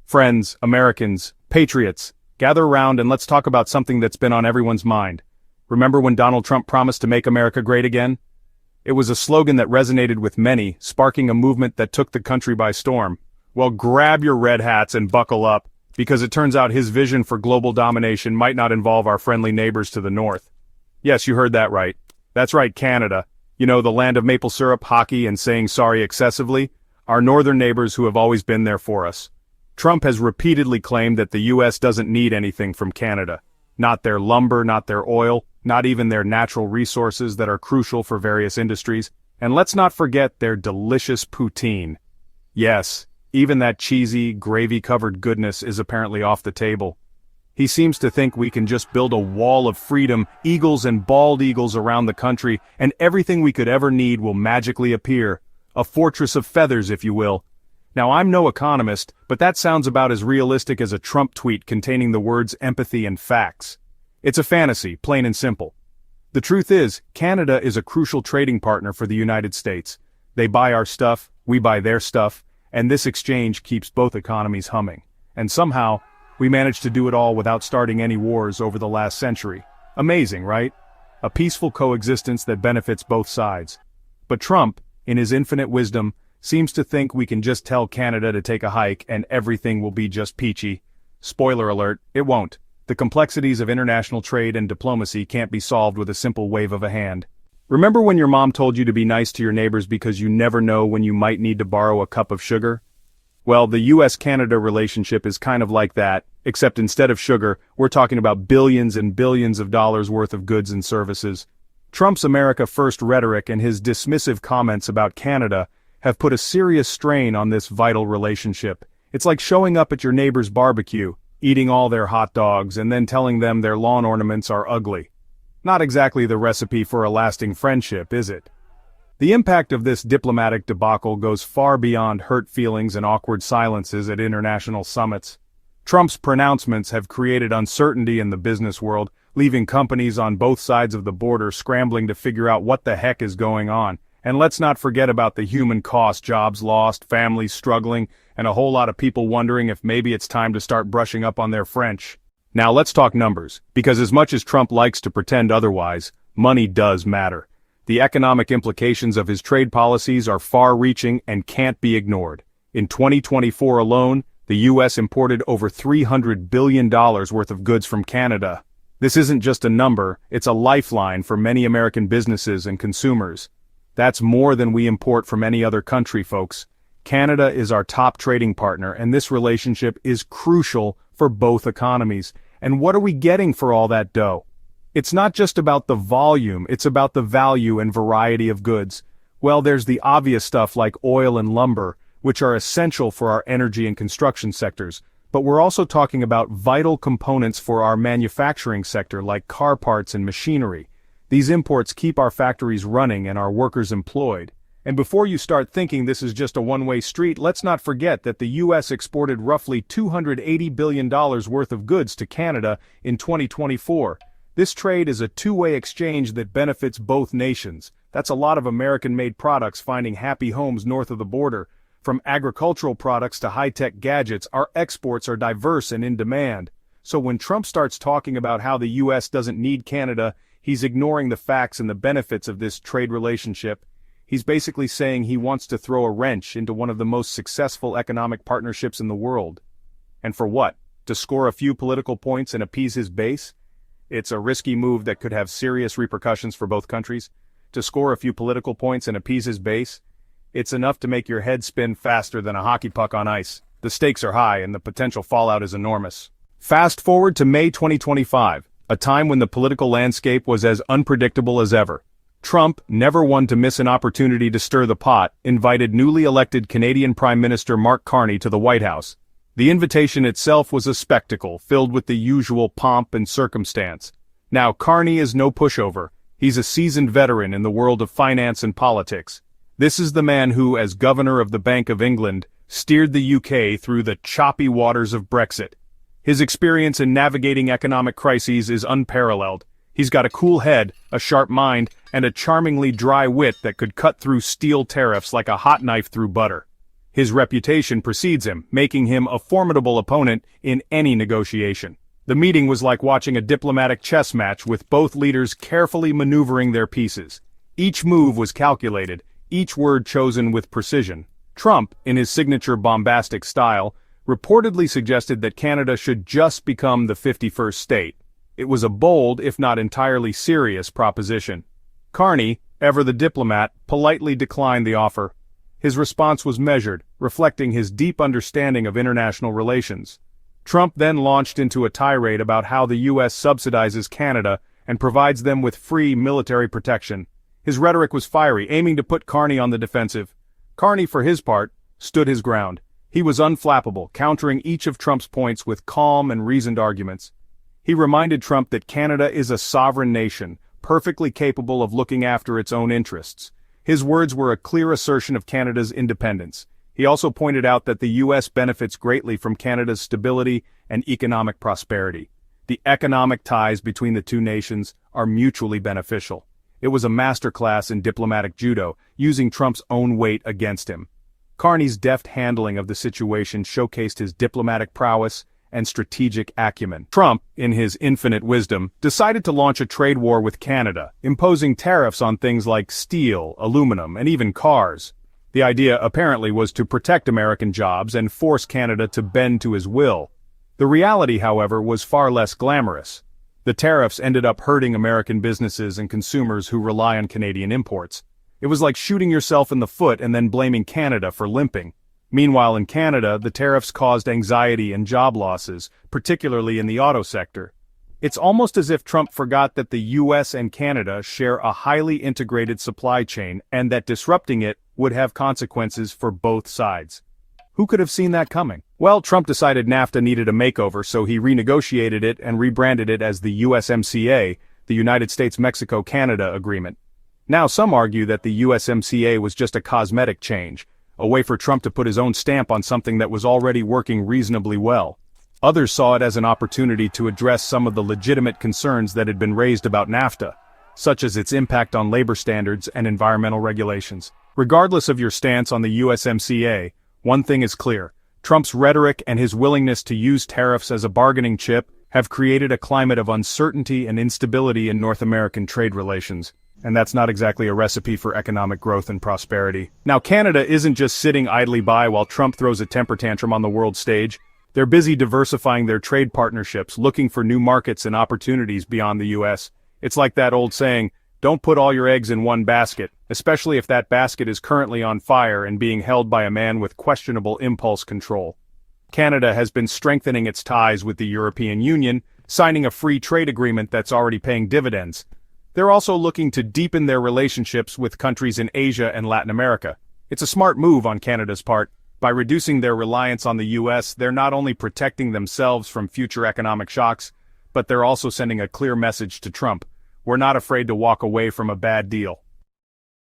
Friends, Americans, patriots, gather around and let's talk about something that's been on everyone's mind. Remember when Donald Trump promised to make America great again? It was a slogan that resonated with many, sparking a movement that took the country by storm. Well, grab your red hats and buckle up, because it turns out his vision for global domination might not involve our friendly neighbors to the north. Yes, you heard that right. That's right, Canada. You know, the land of maple syrup, hockey, and saying sorry excessively? Our northern neighbors who have always been there for us. Trump has repeatedly claimed that the U.S. doesn't need anything from Canada. Not their lumber, not their oil, not even their natural resources that are crucial for various industries, and let's not forget their delicious poutine. Yes, even that cheesy, gravy-covered goodness is apparently off the table. He seems to think we can just build a wall of freedom, eagles and bald eagles around the country, and everything we could ever need will magically appear. A fortress of feathers, if you will. Now, I'm no economist, but that sounds about as realistic as a Trump tweet containing the words empathy and facts. It's a fantasy, plain and simple. The truth is, Canada is a crucial trading partner for the United States. They buy our stuff, we buy their stuff, and this exchange keeps both economies humming. And somehow, we managed to do it all without starting any wars over the last century. Amazing, right? A peaceful coexistence that benefits both sides. But Trump, in his infinite wisdom, seems to think we can just tell Canada to take a hike and everything will be just peachy. Spoiler alert, it won't. The complexities of international trade and diplomacy can't be solved with a simple wave of a hand. Remember when your mom told you to be nice to your neighbors because you never know when you might need to borrow a cup of sugar? Well, the US-Canada relationship is kind of like that, except instead of sugar, we're talking about billions and billions of dollars worth of goods and services. Trump's America First rhetoric and his dismissive comments about Canada have put a serious strain on this vital relationship. It's like showing up at your neighbor's barbecue, eating all their hot dogs and then telling them their lawn ornaments are ugly. Not exactly the recipe for a lasting friendship, is it? The impact of this diplomatic debacle goes far beyond hurt feelings and awkward silences at international summits. Trump's pronouncements have created uncertainty in the business world, leaving companies on both sides of the border scrambling to figure out what the heck is going on. And let's not forget about the human cost, jobs lost, families struggling, and a whole lot of people wondering if maybe it's time to start brushing up on their French. Now let's talk numbers, because as much as Trump likes to pretend otherwise, money does matter. The economic implications of his trade policies are far-reaching and can't be ignored. In 2024 alone, the U.S. imported over $300 billion worth of goods from Canada. This isn't just a number, it's a lifeline for many American businesses and consumers. That's more than we import from any other country, folks. Canada is our top trading partner, and this relationship is crucial for both economies. And what are we getting for all that dough? It's not just about the volume, it's about the value and variety of goods. Well, there's the obvious stuff like oil and lumber, which are essential for our energy and construction sectors. But we're also talking about vital components for our manufacturing sector like car parts and machinery. These imports keep our factories running and our workers employed. And before you start thinking this is just a one-way street, let's not forget that the U.S. exported roughly $280 billion worth of goods to Canada in 2024. This trade is a two-way exchange that benefits both nations. That's a lot of American-made products finding happy homes north of the border. From agricultural products to high-tech gadgets, our exports are diverse and in demand. So when Trump starts talking about how the U.S. doesn't need Canada, he's ignoring the facts and the benefits of this trade relationship. He's basically saying he wants to throw a wrench into one of the most successful economic partnerships in the world. And for what? To score a few political points and appease his base? It's a risky move that could have serious repercussions for both countries. To score a few political points and appease his base? It's enough to make your head spin faster than a hockey puck on ice. The stakes are high and the potential fallout is enormous. Fast forward to May 2025. A time when the political landscape was as unpredictable as ever. Trump, never one to miss an opportunity to stir the pot, invited newly elected Canadian Prime Minister Mark Carney to the White House. The invitation itself was a spectacle, filled with the usual pomp and circumstance. Now, Carney is no pushover. He's a seasoned veteran in the world of finance and politics. This is the man who, as Governor of the Bank of England, steered the UK through the choppy waters of Brexit. His experience in navigating economic crises is unparalleled. He's got a cool head, a sharp mind, and a charmingly dry wit that could cut through steel tariffs like a hot knife through butter. His reputation precedes him, making him a formidable opponent in any negotiation. The meeting was like watching a diplomatic chess match with both leaders carefully maneuvering their pieces. Each move was calculated, each word chosen with precision. Trump, in his signature bombastic style, reportedly suggested that Canada should just become the 51st state. It was a bold, if not entirely serious, proposition. Carney, ever the diplomat, politely declined the offer. His response was measured, reflecting his deep understanding of international relations. Trump then launched into a tirade about how the U.S. subsidizes Canada and provides them with free military protection. His rhetoric was fiery, aiming to put Carney on the defensive. Carney, for his part, stood his ground. He was unflappable, countering each of Trump's points with calm and reasoned arguments. He reminded Trump that Canada is a sovereign nation, perfectly capable of looking after its own interests. His words were a clear assertion of Canada's independence. He also pointed out that the U.S. benefits greatly from Canada's stability and economic prosperity. The economic ties between the two nations are mutually beneficial. It was a masterclass in diplomatic judo, using Trump's own weight against him. Carney's deft handling of the situation showcased his diplomatic prowess and strategic acumen. Trump, in his infinite wisdom, decided to launch a trade war with Canada, imposing tariffs on things like steel, aluminum, and even cars. The idea apparently was to protect American jobs and force Canada to bend to his will. The reality, however, was far less glamorous. The tariffs ended up hurting American businesses and consumers who rely on Canadian imports. It was like shooting yourself in the foot and then blaming Canada for limping. Meanwhile, in Canada, the tariffs caused anxiety and job losses, particularly in the auto sector. It's almost as if Trump forgot that the U.S. and Canada share a highly integrated supply chain and that disrupting it would have consequences for both sides. Who could have seen that coming? Well, Trump decided NAFTA needed a makeover, so he renegotiated it and rebranded it as the USMCA, the United States-Mexico-Canada Agreement. Now, some argue that the USMCA was just a cosmetic change, a way for Trump to put his own stamp on something that was already working reasonably well. Others saw it as an opportunity to address some of the legitimate concerns that had been raised about NAFTA, such as its impact on labor standards and environmental regulations. Regardless of your stance on the USMCA, one thing is clear: Trump's rhetoric and his willingness to use tariffs as a bargaining chip have created a climate of uncertainty and instability in North American trade relations. And that's not exactly a recipe for economic growth and prosperity. Now, Canada isn't just sitting idly by while Trump throws a temper tantrum on the world stage. They're busy diversifying their trade partnerships, looking for new markets and opportunities beyond the U.S. It's like that old saying, don't put all your eggs in one basket, especially if that basket is currently on fire and being held by a man with questionable impulse control. Canada has been strengthening its ties with the European Union, signing a free trade agreement that's already paying dividends. They're also looking to deepen their relationships with countries in Asia and Latin America. It's a smart move on Canada's part. By reducing their reliance on the U.S., they're not only protecting themselves from future economic shocks, but they're also sending a clear message to Trump. We're not afraid to walk away from a bad deal.